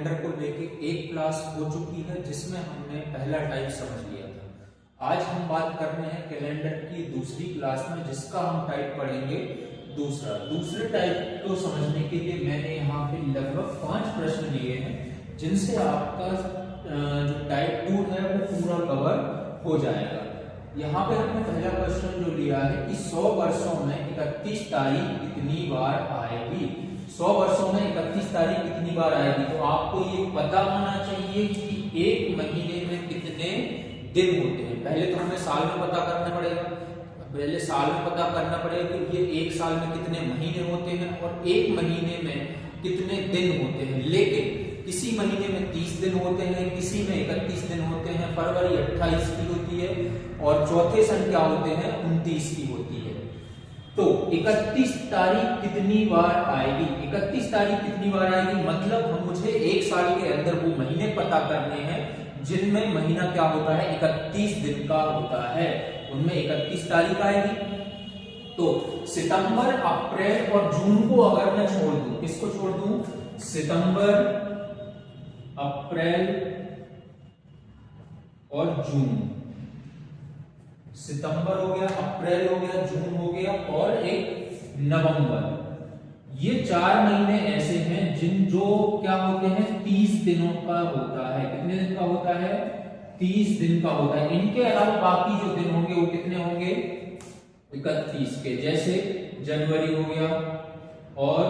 Calendar को लेके एक क्लास हो चुकी है जिसमें हमने पहला टाइप समझ लिया था। आज हम बात कर रहे हैं कैलेंडर की दूसरी क्लास में जिसका हम टाइप पढ़ेंगे दूसरा। दूसरे टाइप को समझने के लिए मैंने यहाँ पे लगभग 5 प्रश्न लिए हैं जिनसे आपका जो टाइप 2 है वो पूरा कवर हो जाएगा। यहाँ पे हमने पहला क्वेश्चन जो लिया है कि 100 वर्षों में 31 तारीख कितनी बार आएगी। 100 वर्षों में 31 तारीख कितनी बार आएगी, तो आपको ये पता होना चाहिए कि एक महीने में कितने दिन होते हैं। पहले तो हमें साल में पता करना पड़ेगा, पहले साल में पता करना पड़ेगा कि ये एक साल में कितने महीने होते हैं और एक महीने में कितने दिन होते हैं। लेकिन किसी महीने में 30 दिन होते हैं, किसी में 31 दिन होते हैं। फरवरी 28 की होती है और चौथे सन क्या होते हैं 29 की होती है। तो 31 तारीख कितनी बार आएगी, 31 तारीख कितनी बार आएगी मतलब हम मुझे एक साल के अंदर वो महीने पता करने हैं जिनमें महीना क्या होता है 31 दिन का होता है, उनमें 31 तारीख आएगी। तो सितंबर, अप्रैल और जून को अगर मैं छोड़ दूं, किसको छोड़ दूं, सितंबर, अप्रैल और जून। सितंबर हो गया, अप्रैल हो गया, जून हो गया और एक नवंबर। ये 4 महीने ऐसे हैं जो क्या होते हैं 30 दिनों का होता है। कितने दिन का होता है 30 दिन का होता है। इनके अलावा बाकी जो दिन होंगे वो कितने होंगे 31 के। जैसे जनवरी हो गया और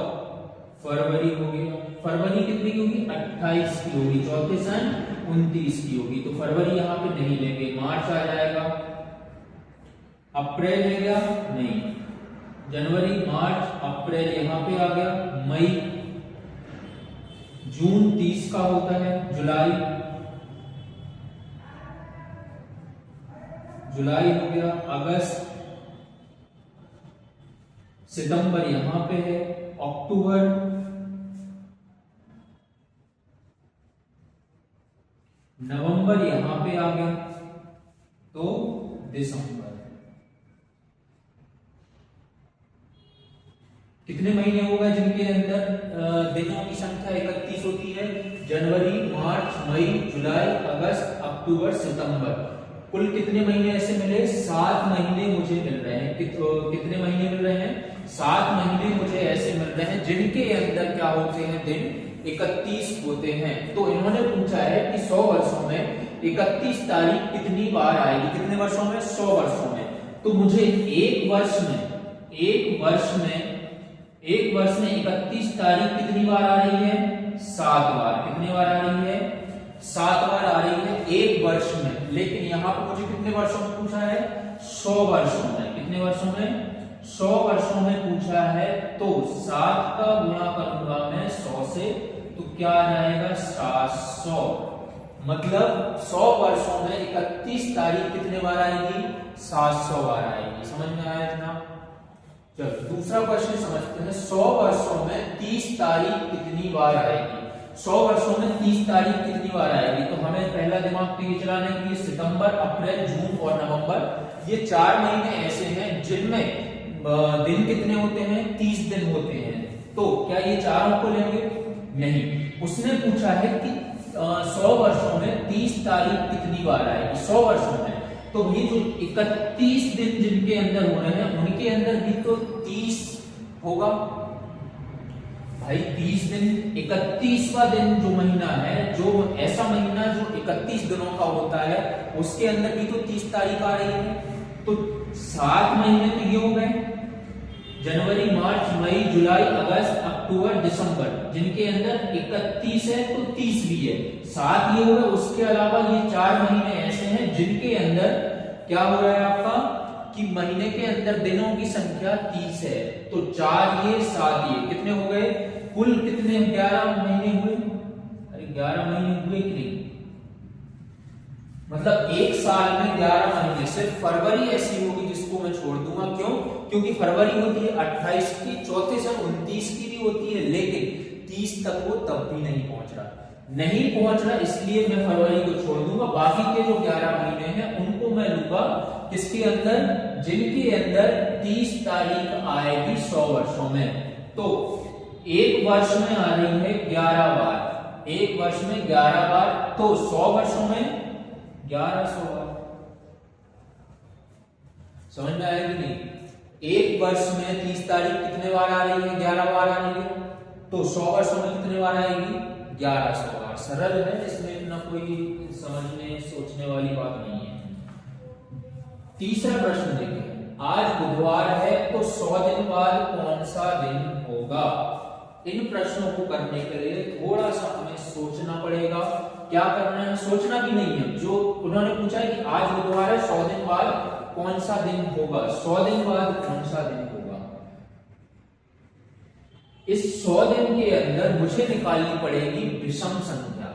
फरवरी हो गया। फरवरी कितनी की होगी 28 की होगी, चौथे सन 29 की होगी, तो फरवरी यहां पे नहीं लेंगे। मार्च आ जाएगा, अप्रैल ले गया नहीं, जनवरी, मार्च, अप्रैल यहां पे आ गया, मई, जून 30 का होता है, जुलाई, जुलाई हो गया, अगस्त, सितंबर यहां पे है, अक्टूबर, नवंबर यहां पे आ गया, तो दिसंबर। कितने महीने हो गए जिनके अंदर दिनों की संख्या 31 होती है, जनवरी, मार्च, मई, जुलाई, अगस्त, अक्टूबर, सितंबर। कुल कितने महीने ऐसे मिले 7 महीने मुझे मिल रहे हैं। कितने महीने मिल रहे हैं 7 महीने मुझे ऐसे मिल रहे हैं जिनके अंदर क्या होते हैं दिन 31 होते हैं। तो इन्होंने पूछा है कि 100 वर्षों में 31 तारीख कितनी बार आएगी। कितने वर्षों में 100 वर्षों में। तो मुझे एक वर्ष में 31 तारीख कितनी बार आ रही है 7 बार। कितनी बार आ रही है 7 बार आ रही है एक वर्ष में। लेकिन यहां पर मुझे कितने वर्षों में पूछा है 100 वर्षों में। कितने वर्षों में 100 वर्षों में पूछा है। तो 7 का गुणा करूंगा मैं 100 से, तो क्या आ जाएगा 700। मतलब 100 वर्षों में 31 तारीख कितने बार आएगी 700 बार आएगी। समझ में आया इतना। चलो दूसरा क्वेश्चन समझते हैं। 100 वर्षों में 30 तारीख कितनी बार आएगी। 100 वर्षों में 30 तारीख कितनी बार आएगी, तो हमें पहला दिमाग तेज चलाने के लिए सितंबर, अप्रैल, जून और नवंबर, ये 4 महीने ऐसे हैं जिनमें दिन कितने होते हैं 30 दिन होते हैं। तो क्या ये चारों को लेंगे, नहीं। उसने पूछा है कि 100 वर्षों में 30 तारीख कितनी बार आएगी 100 वर्षों में। तो ये जो 31 दिन जिनके अंदर हो रहे हैं उनके अंदर भी तो 30 होगा भाई। 30 दिन 31वां दिन जो महीना है, जो ऐसा महीना जो 31 दिनों का होता है उसके अंदर भी तो 30 तारीख आ रही है। तो 7 महीने तो ये हो गए, जनवरी, मार्च, मई, जुलाई, अगस्त, अक्टूबर, दिसंबर, जिनके अंदर 31 है तो 30 भी है। 7 ये हो गए। उसके अलावा ये 4 महीने ऐसे हैं जिनके अंदर क्या हो रहा है आपका कि महीने के अंदर दिनों की संख्या 30 है। तो 4 ये 7 ये कितने हो गए, कुल कितने 11 महीने हुए। अरे 11 महीने हुए कि नहीं, मतलब एक साल में 11 महीने। सिर्फ फरवरी ऐसी होगी जिसको मैं छोड़ दूंगा। क्यों, क्योंकि फरवरी होती है 28 की, चौथे सन 29 की भी होती है, लेकिन 30 तक वो तब भी नहीं पहुंच रहा, इसलिए मैं फरवरी को छोड़ दूंगा। बाकी के जो 11 महीने हैं उनको मैं लूंगा किसके अंदर, जिनके अंदर 30 तारीख आएगी 100 वर्षों में। तो एक वर्ष में आ रही है 11 बार, एक वर्ष में 11 बार, तो 100 वर्षों में 1100 बार। समझ में आएगी नहीं? एक वर्ष में 30 तारीख कितने बार आ रही है? 11 बार आ रही है, तो 100 वर्षों में कितने बार आएगी? 1100 बार। सरल है, इसमें इतना कोई समझने सोचने वाली बात नहीं है। तीसरा प्रश्न देखिए, आज बुधवार है तो 100 दिन बाद कौन सा दिन होगा? इन प्रश्नों को करने के लिए थोड़ा सा हमें सोचना पड़ेगा। क्या करना है? सोचना भी नहीं है, जो उन्होंने पूछा है कि आज बुधवार है 100 दिन बाद कौन सा दिन होगा, 100 दिन बाद कौन सा दिन होगा। इस 100 दिन के अंदर मुझे निकालनी पड़ेगी विषम संख्या,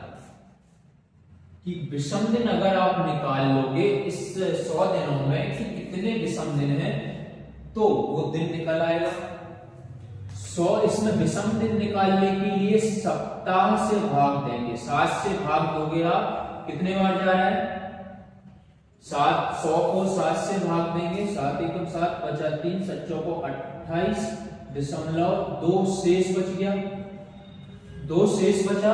कि विषम दिन अगर आप निकाल लोगे इस 100 दिनों में कि कितने विषम दिन हैं, तो वो दिन निकल आएगा। 100 इसमें विषम दिन निकालने के लिए सप्ताह से भाग देंगे, 7 से भाग दोगे आप, कितने बार जा रहा है? 7, 100 को 7 से भाग देंगे, 7 एकम 7, 3 7 को 28.2 शेष बच गया, 2 शेष बचा,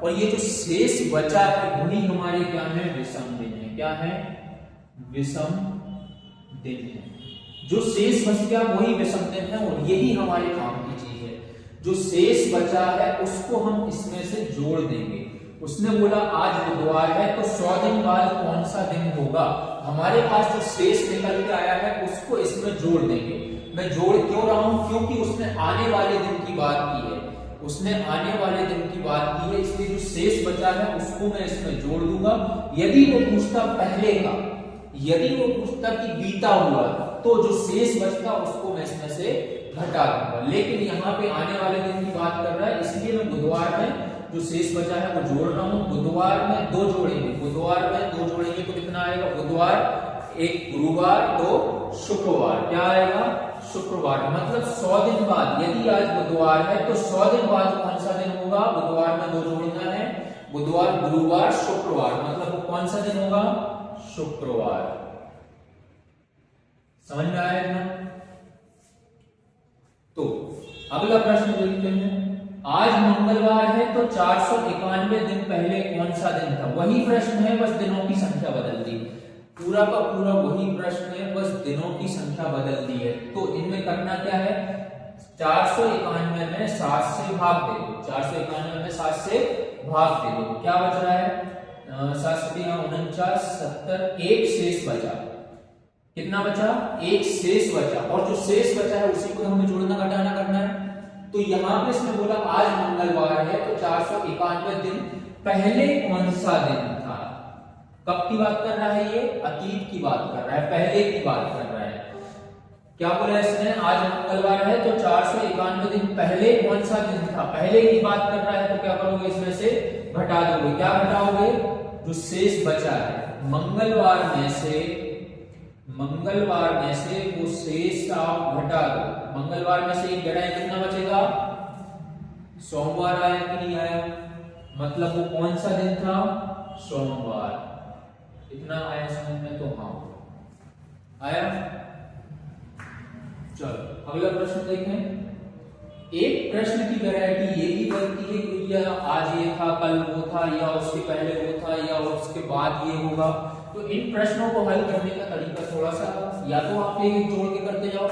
और ये जो शेष बचा है वही हमारे क्या है? विषम दिन है। क्या है? विषम दिन है। जो शेष बच गया वही विषम दिन है, और यही हमारे काम की चीज है। जो शेष बचा है उसको हम इसमें से जोड़ देंगे। उसने बोला आज बुधवार है तो 100 दिन बाद कौन सा दिन होगा। हमारे पास जो शेष निकल के आया है उसको इसमें जोड़ देंगे। मैं जोड़ क्यों रहा हूं? क्योंकि उसने आने वाले दिन की बात की है, उसने आने वाले दिन की बात की है, इसलिए जो शेष बचा है उसको मैं इसमें जोड़ दूंगा। यदि वो पूछता पहले का, यदि वो पूछता कि बीता हुआ, तो जो शेष बचता उसको मैं इसमें से घटा दूंगा। लेकिन यहाँ पे आने वाले दिन की बात कर रहा है, इसलिए मैं बुधवार में जो शेष बचा है वो जोड़ रहा हूं। बुधवार में 2 जोड़ेंगे, बुधवार में 2 जोड़ेंगे तो कितना आएगा? बुधवार, एक गुरुवार, 2 शुक्रवार। क्या आएगा? शुक्रवार। मतलब 100 दिन बाद, यदि आज बुधवार है तो 100 दिन बाद कौन सा दिन होगा? बुधवार में 2 जोड़ना है, बुधवार, गुरुवार, शुक्रवार, मतलब वो कौन सा दिन होगा? शुक्रवार। समझ में आया ना? तो अगला प्रश्न देखते हैं। आज मंगलवार है तो 491 दिन पहले कौन सा दिन था? वही प्रश्न है, बस दिनों की संख्या बदल दी। पूरा का पूरा वही प्रश्न है, बस दिनों की संख्या बदल दी है। तो इनमें करना क्या है? 491 में 7 से भाग दे दो, 491 में 7 से भाग दे दो। क्या बच रहा है? 7 से 49, 70, एक शेष बचा। कितना बचा? एक शेष बचा, और जो शेष बचा है उसी को हमें जोड़ना घटाना करना है। तो यहां पे इसने बोला आज मंगलवार है तो 491 दिन पहले कौन सा दिन था? कब की बात कर रहा है? ये अतीत की बात कर रहा है, पहले की बात कर रहा है। क्या बोला इसने? आज मंगलवार है तो 491 दिन पहले कौन सा दिन था? पहले की बात कर रहा है, तो क्या करोगे? इसमें से घटा दोगे। क्या घटाओगे? जो शेष बचा है मंगलवार में से वो शेष आप घटा दो। मंगलवार में से 1 घटाए कितना बचेगा? सोमवार आया कि नहीं आया? मतलब वो कौन सा दिन था? सोमवार। इतना आया समझ में? तो हाँ आया। चलो अगला प्रश्न देखें। एक प्रश्न की वैरायटी ये भी बनती है कि या आज ये था, कल वो था, या उसके पहले वो था, या उसके बाद ये होगा। तो इन प्रश्नों को हल करने का तरीका थोड़ा सा, या तो आप ये जोड़ के करते जाओ,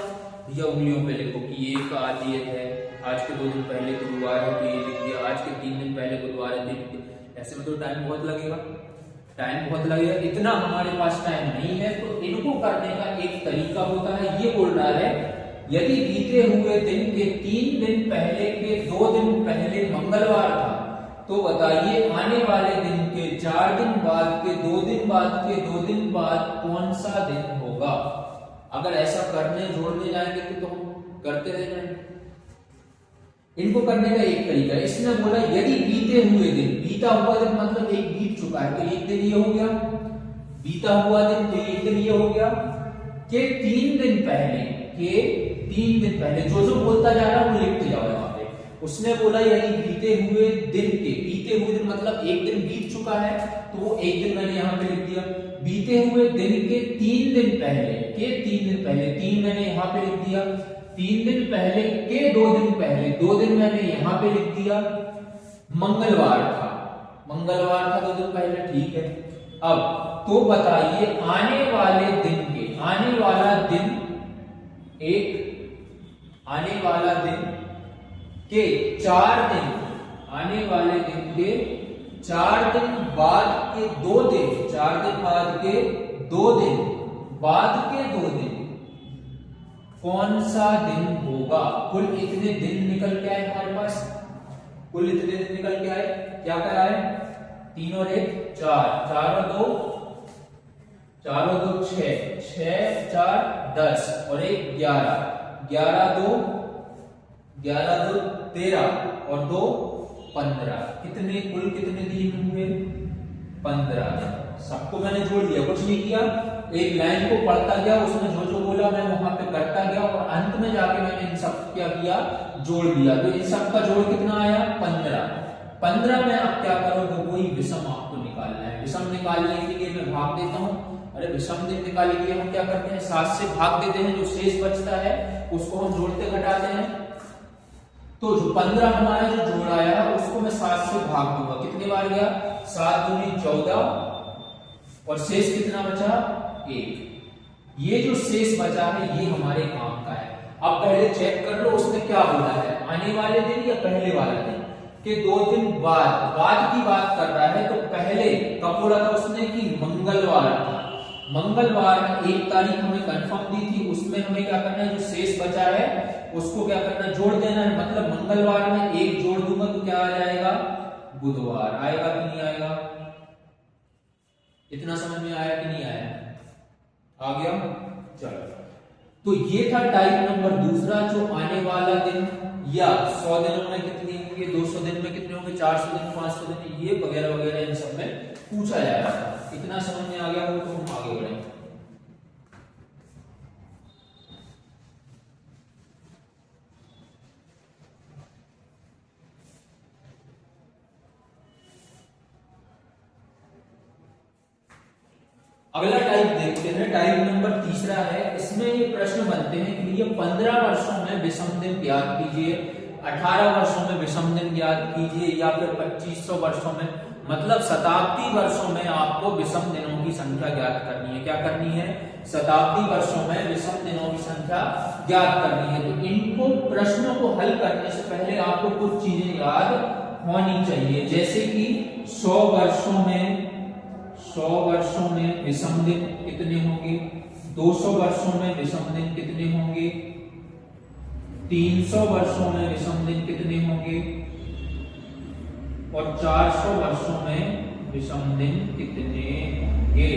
या उंगलियों पे लिखो कि ये का आज ये है, आज के 2 दिन पहले गुरुवार है तो ये लिख दिया, आज के 3 दिन पहले बुधवार है तो लिख दिया। ऐसे में तो टाइम बहुत लगेगा, इतना हमारे पास टाइम नहीं है। तो इनको करने का एक तरीका होता है। ये बोल रहा है यदि बीते हुए दिन के 3 दिन पहले के 2 दिन पहले मंगलवार था, तो बताइए आने वाले दिन के 4 दिन बाद के 2 दिन बाद के 2 दिन बाद कौन सा दिन होगा। अगर ऐसा करने जोड़ने जाएंगे तो हम करते रह जाएंगे। इनको करने का एक तरीका है। इसने बोला यदि बीते हुए दिन, बीता हुआ दिन मतलब एक बीत चुका है तो एक दिन ये हो गया, बीता हुआ दिन तो एक दिन ये हो गया, के 3 दिन पहले जो बोलता जा रहा है वो लिखते जाओ यहाँ पे। उसने बोला यदि बीते हुए दिन मतलब एक दिन बीत चुका है तो वो एक दिन मैंने यहाँ पे लिख दिया। बीते हुए दिन के 3 दिन पहले, के 3 दिन पहले, 3 मैंने यहाँ पे लिख दिया। 3 दिन पहले के 2 दिन पहले, 2 दिन मैंने यहाँ पे लिख दिया। मंगलवार था मंगलवार था 2 दिन पहले, ठीक है। अब तो बताइए आने वाले दिन के, आने वाला दिन आने वाला दिन के 4 दिन, आने वाले दिन के 4 दिन बाद के 2 दिन, 4 दिन बाद के 2 दिन, बाद के 2 दिन कौन सा दिन होगा? कुल इतने दिन निकल के आए हमारे पास, कुल इतने दिन निकल के आए, क्या करा है? 3 और 1 4, 4 और 2 6, 6 4 10 और 1 11, 11 2 13 और 2 15। कितने कुल कितने दिन हुए? 15 दिन। सबको मैंने जोड़ दिया, कुछ नहीं किया, एक लाइन को पढ़ता गया, उसने जो जो बोला मैं वहां पे करता गया और अंत में जाके मैंने इन सब क्या किया? जोड़ दिया। तो इन सब का जोड़ कितना आया? 15। 15 में अब क्या करोगे? वही विषम आपको निकालना है। विषम निकालने के लिए मैं भाग देता हूं। अरे विषम दिन निकालने के लिए हम क्या करते हैं? 7 से भाग देते हैं, जो शेष बचता है उसको हम जोड़ते घटाते हैं। तो जो 15 हमारा जो जोड़ आया उसको मैं 7 से भाग दूंगा, कितने बार गया? 7 दूनी 14 और शेष कितना बचा? 1। ये जो शेष बचा है ये हमारे काम का है। अब पहले चेक कर लो उसने क्या बोला है, आने वाले दिन या पहले वाला दिन? कि 2 दिन बाद की बात कर रहा है। तो पहले कब बोला था उसने? कि मंगलवार था। मंगलवार 1 तारीख हमें कंफर्म दी थी, उसमें हमें क्या करना है? जो शेष बचा है उसको क्या करना है? जोड़ देना है। मतलब मंगलवार में 1 जोड़ दूंगा तो क्या आ जाएगा? बुधवार आएगा कि नहीं आएगा? इतना समझ में आया कि नहीं आया? आ गया? चलो, तो ये था टाइप नंबर दूसरा, जो आने वाला दिन या 100 दिनों में कितने होंगे, 200 दिन में कितने होंगे, 400 दिन, 500 दिन, ये वगैरह वगैरह इन सब में पूछा जा रहा था। इतना समझ में आ गया हो तो हम आगे बढ़ें। अगला टाइप देखते हैं, टाइप नंबर तीसरा है। इसमें ये प्रश्न बनते हैं कि ये 15 वर्षों में विषम दिन ज्ञात कीजिए, 18 वर्षों में विषम दिन ज्ञात कीजिए, या फिर 2500 वर्षों में, मतलब शताब्दी वर्षों में आपको विषम दिनों की संख्या ज्ञात करनी है। क्या करनी है? शताब्दी वर्षों में विषम दिनों की संख्या ज्ञात करनी है। तो इनको प्रश्नों को हल करने से पहले आपको कुछ चीजें याद होनी चाहिए, जैसे कि 100 वर्षों में विषम दिन कितने होंगे, 200 वर्षों में विषम दिन कितने होंगे, 300 वर्षों में विषम दिन कितने होंगे और 400 वर्षों में विषम दिन कितने होंगे।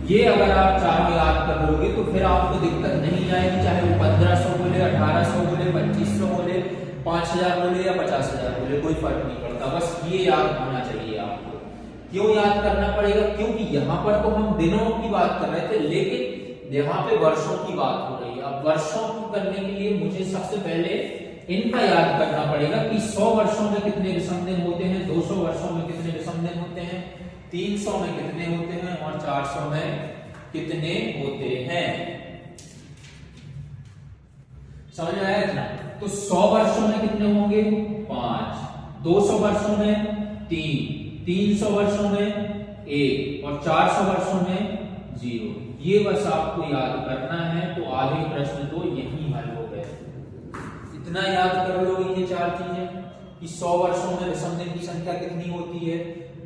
ये अगर आप चारों याद कर लोगे तो फिर आपको दिक्कत नहीं आएगी, चाहे वो 1500 बोले, 1800 बोले, 2500 बोले, 5000 बोले या 50,000 बोले, कोई फर्क नहीं पड़ता। बस ये याद होना चाहिए आपको। क्यों याद करना पड़ेगा? क्योंकि यहाँ पर तो हम दिनों की बात कर रहे थे, लेकिन यहाँ पे वर्षों की बात हो रही है। अब वर्षों को करने के लिए मुझे सबसे पहले इनका याद करना पड़ेगा कि 100 वर्षों में कितने विषम दिन होते हैं, 200 वर्षों में कितने विषम दिन होते हैं, 300 में कितने होते हैं और 400 में कितने होते हैं। समझ में आया इतना? तो 100 वर्षों में कितने होंगे? 5, 200 वर्षों में 3, 300 वर्षों में 1 और 400 वर्षों में 0। ये बस आपको याद करना है। तो आगे प्रश्न तो यही हल हो गए। इतना याद कर लोगे ये 4 चीजें कि 100 वर्षों में विषम दिन की संख्या कितनी होती है,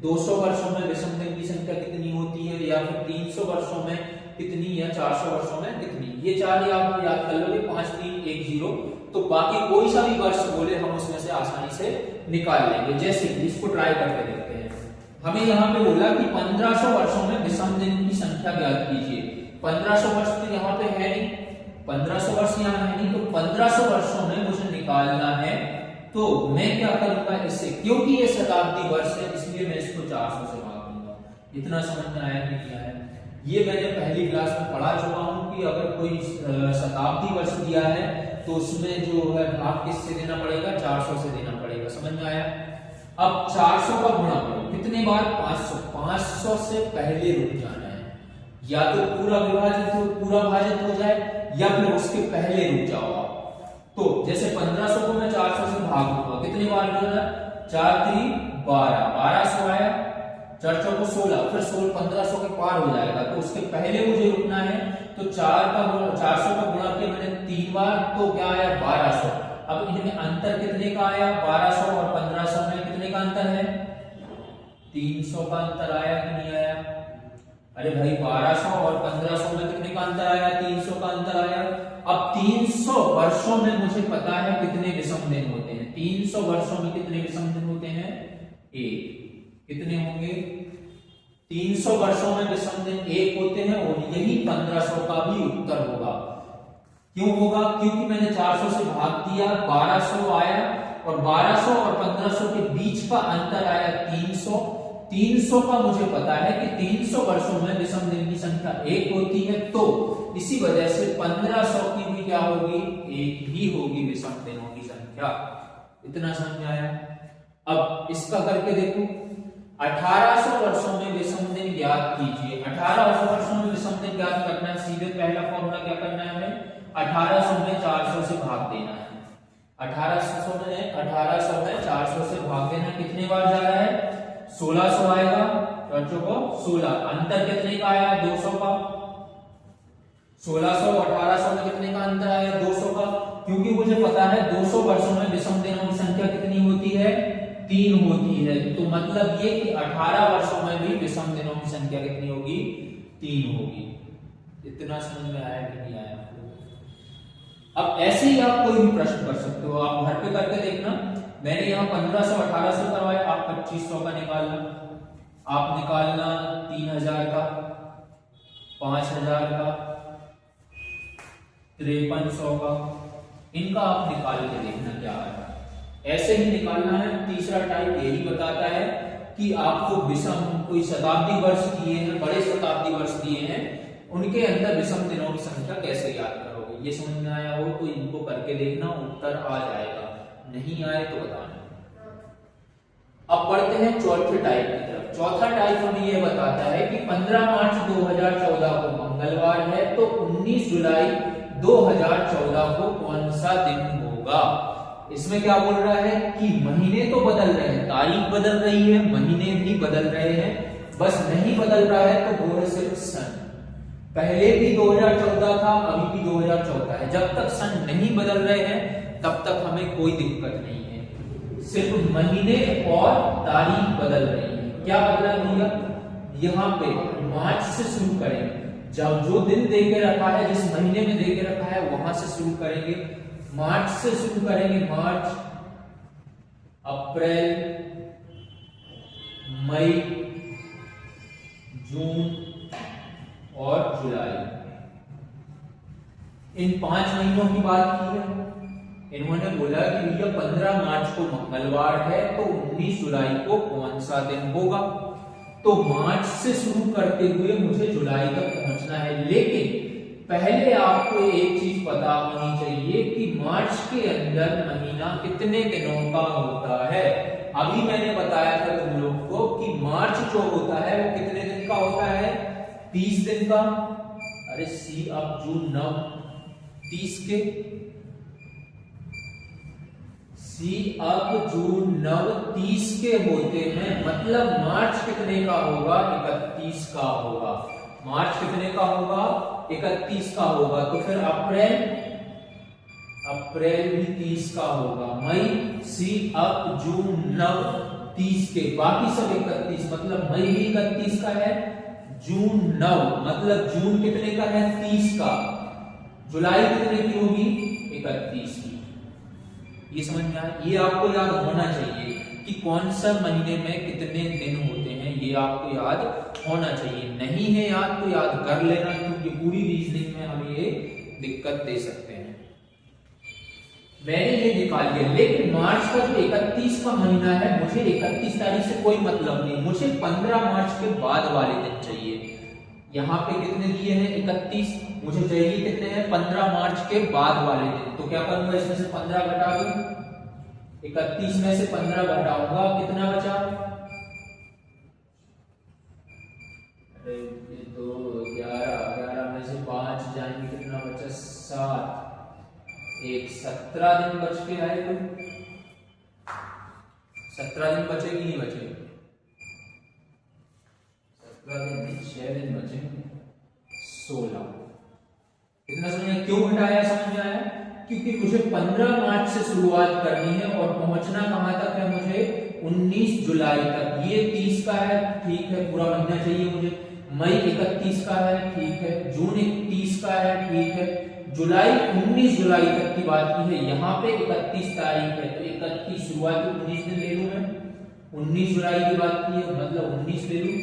200 वर्षों में विषम दिन की संख्या कितनी होती है, या फिर 300 वर्षों में कितनी या 400 वर्षों में कितनी। ये 4 आप याद कर लोगे, 5 3 1 0। तो बाकी कोई सा भी वर्ष बोले हम उसमें से आसानी से निकाल लेंगे। जैसे इसको ट्राई करके देखते हैं। हमें यहाँ पे बोला कि 1500 वर्षों में विषम दिन की संख्या ज्ञात कीजिए। 1500 वर्ष तो यहाँ पे है नहीं, 1500 वर्ष यहाँ है नहीं, तो 1500 वर्षों में मुझे निकालना है। तो मैं क्या करूंगा इससे, क्योंकि ये शताब्दी वर्ष है इसलिए मैं इसको 400 से भाग दूंगा। इतना समझ में आया कि क्या है? ये मैंने पहली क्लास में पढ़ा चुका हूं कि अगर कोई शताब्दी वर्ष दिया है तो उसमें जो है भाग किससे देना पड़ेगा? 400 से देना पड़ेगा। समझ में आया? अब 400 का गुणा करो कितने बार? 500। 500 से पहले रुक जाना है, या तो पूरा भाजित हो जाए या फिर उसके पहले रुक जाओ आप। तो जैसे 1500 को मैं 400 से भाग दूंगा, कितनी बार? 4 3 1200 आया, 4 चौको 16, फिर 1500 के पार हो जाएगा, तो उसके पहले मुझे रुकना है। तो 400 का गुणा किया मैंने 3 बार, तो क्या आया 1200। अब इनमें अंतर कितने का आया, 1200 और 1500 में कितने का अंतर है, 300 का अंतर आया कि नहीं आया? अरे भाई 1200 और 1500 में कितने का अंतर आया, 300 का अंतर आया। अब 300 वर्षों में मुझे पता है कितने विषम दिन होते हैं, 300 वर्षों में कितने विषम दिन होते हैं, एक। कितने होंगे, 300 वर्षों में विषम दिन एक होते हैं, और यही 1500 का भी उत्तर होगा। क्यों होगा, क्योंकि मैंने 400 से भाग दिया, 1200 आया, और 1200 और 1500 के बीच का अंतर आया 300। 300 का मुझे पता है कि 300 वर्षों में विषम दिन की संख्या एक होती है, तो इसी वजह से 1500 की भी क्या होगी, एक ही होगी विषम दिनों की संख्या। इतना समझ आया? अब इसका करके देखो, 1800 वर्षों में विषम दिन ज्ञात कीजिए। 1800 वर्षों में विषम दिन ज्ञात करना है, सीधे पहला फॉर्मूला क्या करना है हमें, 1800 में 400 से भाग देना है। 1800 में 400 से भाग देना, कितने बार जा रहा है, 1600 आएगा, बच्चों को 16, अंतर कितने का आया, 200 का। 1600 1800 में कितने का अंतर आया, 200 का, क्योंकि मुझे पता है 200 वर्षों में विषम दिनों की संख्या कितनी होती है, 3 होती है। तो मतलब ये कि 18 वर्षों में भी विषम दिनों की संख्या कितनी होगी, 3 होगी। इतना समझ में आया कि नहीं आया? अब ऐसे ही आप कोई भी प्रश्न कर सकते हो, आप घर पे करके देखना। मैंने यहाँ 1500 1800 करवाया, आप 2500 का निकालना, आप निकालना 3000 का, 5000 का, 5300 का, इनका आप निकाल के देखना क्या आ रहा है। ऐसे ही निकालना है। तीसरा टाइप यही बताता है कि आपको विषम कोई शताब्दी वर्ष दिए हैं, बड़े शताब्दी वर्ष दिए हैं, उनके अंदर विषम दिनों की संख्या कैसे याद करोगे। ये समझ में आया हो तो इनको करके देखना, उत्तर आ जाएगा, नहीं आए तो बताना। अब पढ़ते हैं चौथे टाइप की तरफ। चौथा टाइप हमें यह बताता है कि 15 मार्च 2014 को मंगलवार है, तो 19 जुलाई 2014 को कौन सा दिन होगा। इसमें क्या बोल रहा है कि महीने तो बदल रहे हैं, तारीख बदल रही है, महीने भी बदल रहे हैं, बस नहीं बदल रहा है तो वो है सिर्फ सन। पहले भी 2014 था, अभी भी 2014 है। जब तक सन नहीं बदल रहे हैं तब तक हमें कोई दिक्कत नहीं है, सिर्फ महीने और तारीख बदल रही है। क्या बदला भैया, यहाँ पे मार्च से शुरू करेंगे, जब जो दिन दे के रखा है, जिस महीने में दे के रखा है वहां से शुरू करेंगे। मार्च से शुरू करेंगे, मार्च, अप्रैल, मई, जून और जुलाई, इन 5 महीनों की बात की है। इन्होंने बोला कि भैया 15 मार्च को मंगलवार है, तो 19 जुलाई को कौन सा दिन होगा। तो मार्च से शुरू करते हुए मुझे जुलाई तक पहुंचना है, लेकिन पहले आपको एक चीज पता होनी चाहिए कि मार्च के अंदर महीना कितने दिनों का होता है। अभी मैंने बताया था तुम लोग को कि मार्च जो होता है वो कितने दिन का होता है, 30 दिन का। अरे सी अब जून 9 30 के, सी अब जून 9 30 के होते हैं, मतलब मार्च कितने का होगा, 31 का होगा। मार्च कितने का होगा, 31 का होगा। तो फिर अप्रैल भी 30 का होगा। मई, सी अब जून 9 30 के, बाकी सब 31, मतलब मई भी 31 का है, जून 9 मतलब जून कितने का है, 30 का। जुलाई कितने की होगी, 31 की। ये समझ में आया। ये आपको याद होना चाहिए कि कौन सा महीने में कितने दिन होते हैं, ये आपको याद होना चाहिए। नहीं है याद तो याद कर लेना, क्योंकि पूरी रीजनिंग में हमें ये दिक्कत दे सकते हैं। मैंने ये निकाल लिया, लेकिन मार्च का जो 31 का महीना है, मुझे 31 तारीख से कोई मतलब नहीं, मुझे 15 मार्च के बाद वाले दिन चाहिए। यहाँ पे कितने दिए हैं, 31, मुझे चाहिए कितने हैं, 15 मार्च के बाद वाले दिन। तो क्या करूंगा, इसमें से 15 घटा दूं, 31 में से 15 घटाऊंगा, कितना बचा, अरे ये तो 11 में से 5 जाएंगे, कितना बचा, 7, एक 17 दिन बच के आए, तो 17 दिन बचे कि नहीं बचे? 17 दिन नहीं, 6 दिन बचे, 16। इतना समझ क्यों घटाया? समझ में आया? क्योंकि मुझे 15 मार्च से शुरुआत करनी है और पहुंचना कहां तक है मुझे? 19 जुलाई तक। ये 30 का है, ठीक है, पूरा महीना चाहिए मुझे। मई 31 का है, ठीक है। जून 30 का है, ठीक है। जुलाई 19 जुलाई तक की बात की है, यहाँ पे 31 तारीख है, तो 31 शुरुआती 19 दिन ले लूं मैं। 19 जुलाई की बात की है, मतलब 19 ले लूं।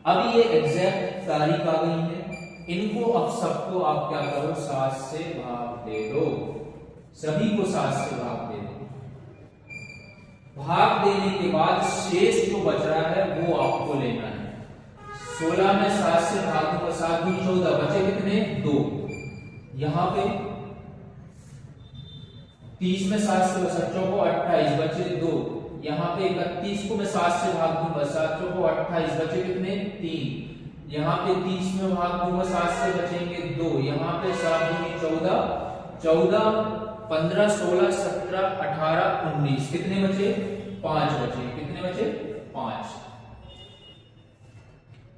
अब ये एग्जैक्ट तारीख आ गई है, इनको अब सबको आप क्या करो? 7 से भाग दे दो, सभी को 7 से भाग दे दो। भाग देने के बाद शेष जो बच रहा है वो आपको लेना है। 16 में 7 से भाग दूंगा, 7 दूनी 14, बचे कितने? 2। यहां पे 30 में 7 से 7 को 28, बचे 2। यहाँ पे 31 को मैं 7 से भाग दूंगा, 7 को 28, बचे कितने? 3। यहाँ पे 30 में भाग दूंगा, 7 से बचेंगे 2। यहाँ पे 7 दूनी 14, 14, 15, 16, 17, 18, 19, कितने बचे? 5 बचे। कितने बचे? 5।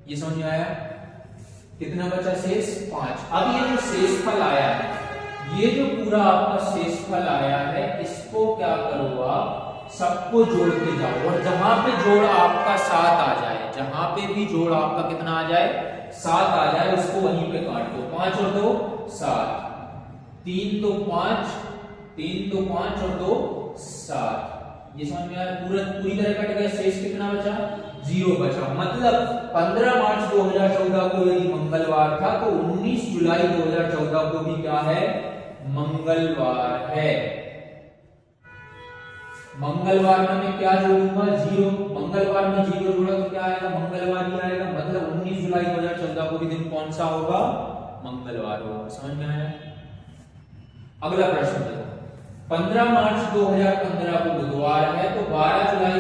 ये समझ में आया? कितना बचा शेष? 5। अब ये जो शेषफल आया है, ये जो पूरा आपका शेषफल आया है, इसको क्या करो आप? सबको जोड़ते जाओ, और जहां पे जोड़ आपका 7 आ जाए, जहां पे भी जोड़ आपका कितना आ जाए? 7 आ जाए, उसको वहीं पे काट दो। 5 और 2 7, 3 तो 5, 3 तो 5 और 2 7। ये समझ में आया? पूरी तरह कट गया। शेष कितना बचा? 0 बचा। मतलब 15 मार्च 2014 को यदि मंगलवार था, तो 19 जुलाई 2014 को भी क्या है? मंगलवार है। मंगलवार में मैं क्या जोड़ूंगा? 0। मंगलवार में 0 जोड़ा तो क्या आएगा? मंगलवार ही आएगा। मतलब 19 जुलाई 2014 को भी दिन कौन सा होगा? मंगलवार होगा। समझ में आया? अगला प्रश्न देखो, 15 मार्च 2015 को बुधवार है, तो 12 जुलाई